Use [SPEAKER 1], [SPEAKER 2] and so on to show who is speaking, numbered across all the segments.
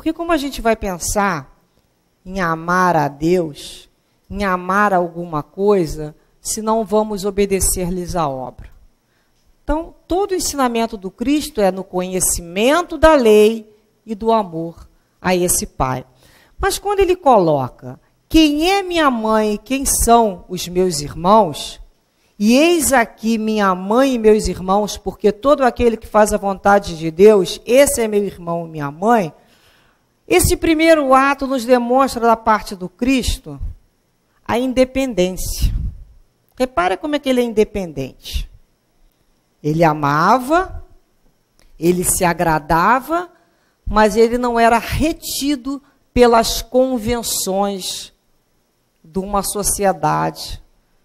[SPEAKER 1] Porque como a gente vai pensar em amar a Deus, em amar alguma coisa, se não vamos obedecer-lhes a obra? Então, todo o ensinamento do Cristo é no conhecimento da lei e do amor a esse Pai. Mas quando ele coloca, quem é minha mãe e quem são os meus irmãos, e eis aqui minha mãe e meus irmãos, porque todo aquele que faz a vontade de Deus, esse é meu irmão e minha mãe. Esse primeiro ato nos demonstra da parte do Cristo a independência. Repara como é que ele é independente. Ele amava, ele se agradava, mas ele não era retido pelas convenções de uma sociedade.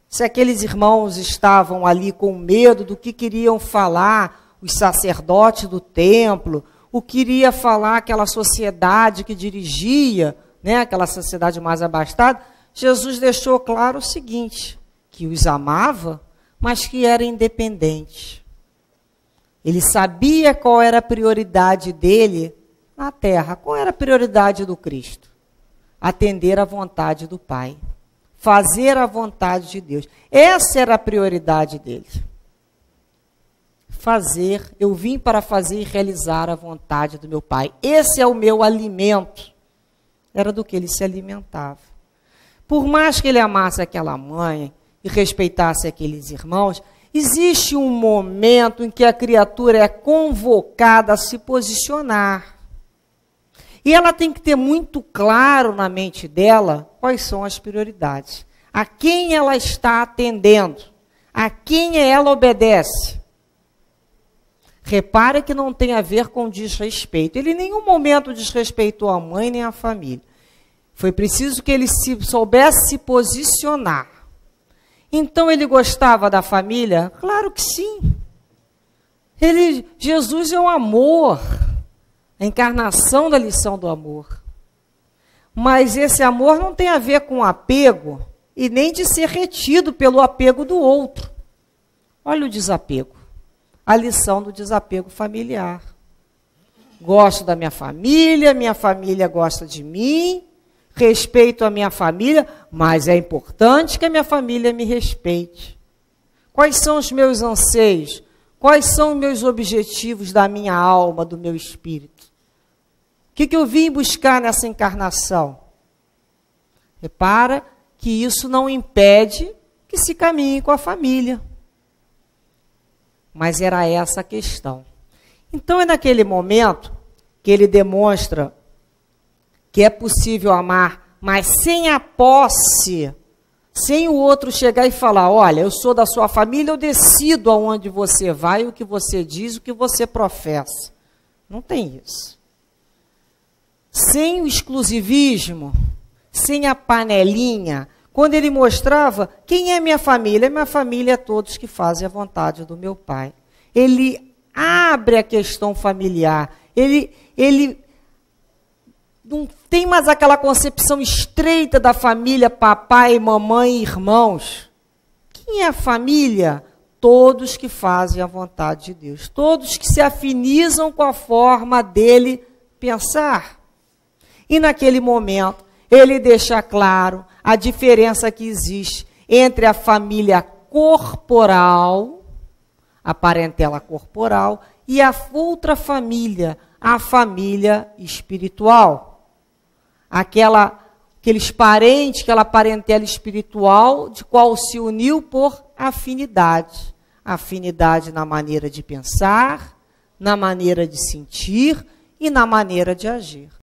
[SPEAKER 1] Se aqueles irmãos estavam ali com medo do que queriam falar os sacerdotes do templo, o que iria falar aquela sociedade que dirigia, né, aquela sociedade mais abastada, Jesus deixou claro o seguinte, que os amava, mas que era independente. Ele sabia qual era a prioridade dele na terra. Qual era a prioridade do Cristo? Atender à vontade do Pai. Fazer a vontade de Deus. Essa era a prioridade dele. Fazer, eu vim para fazer e realizar a vontade do meu Pai. Esse é o meu alimento. Era do que ele se alimentava. Por mais que ele amasse aquela mãe e respeitasse aqueles irmãos, existe um momento em que a criatura é convocada a se posicionar. E ela tem que ter muito claro na mente dela quais são as prioridades. A quem ela está atendendo. A quem ela obedece. Repare que não tem a ver com desrespeito. Ele em nenhum momento desrespeitou a mãe nem a família. Foi preciso que ele soubesse se posicionar. Então ele gostava da família? Claro que sim. Jesus é o amor. A encarnação da lição do amor. Mas esse amor não tem a ver com apego e nem de ser retido pelo apego do outro. Olha o desapego. A lição do desapego familiar. Gosto da minha família gosta de mim, respeito a minha família, mas é importante que a minha família me respeite. Quais são os meus anseios? Quais são os meus objetivos da minha alma, do meu espírito? O que eu vim buscar nessa encarnação? Repara que isso não impede que se caminhe com a família. Mas era essa a questão. Então é naquele momento que ele demonstra que é possível amar, mas sem a posse, sem o outro chegar e falar, olha, eu sou da sua família, eu decido aonde você vai, o que você diz, o que você professa. Não tem isso. Sem o exclusivismo, sem a panelinha, quando ele mostrava, quem é minha família? Minha família é todos que fazem a vontade do meu Pai. Ele abre a questão familiar, ele não tem mais aquela concepção estreita da família, papai, mamãe e irmãos. Quem é a família? Todos que fazem a vontade de Deus. Todos que se afinizam com a forma dele pensar. E naquele momento, ele deixa claro a diferença que existe entre a família corporal, a parentela corporal, e a outra família, a família espiritual. Aqueles parentes, aquela parentela espiritual, de qual se uniu por afinidade. Afinidade na maneira de pensar, na maneira de sentir e na maneira de agir.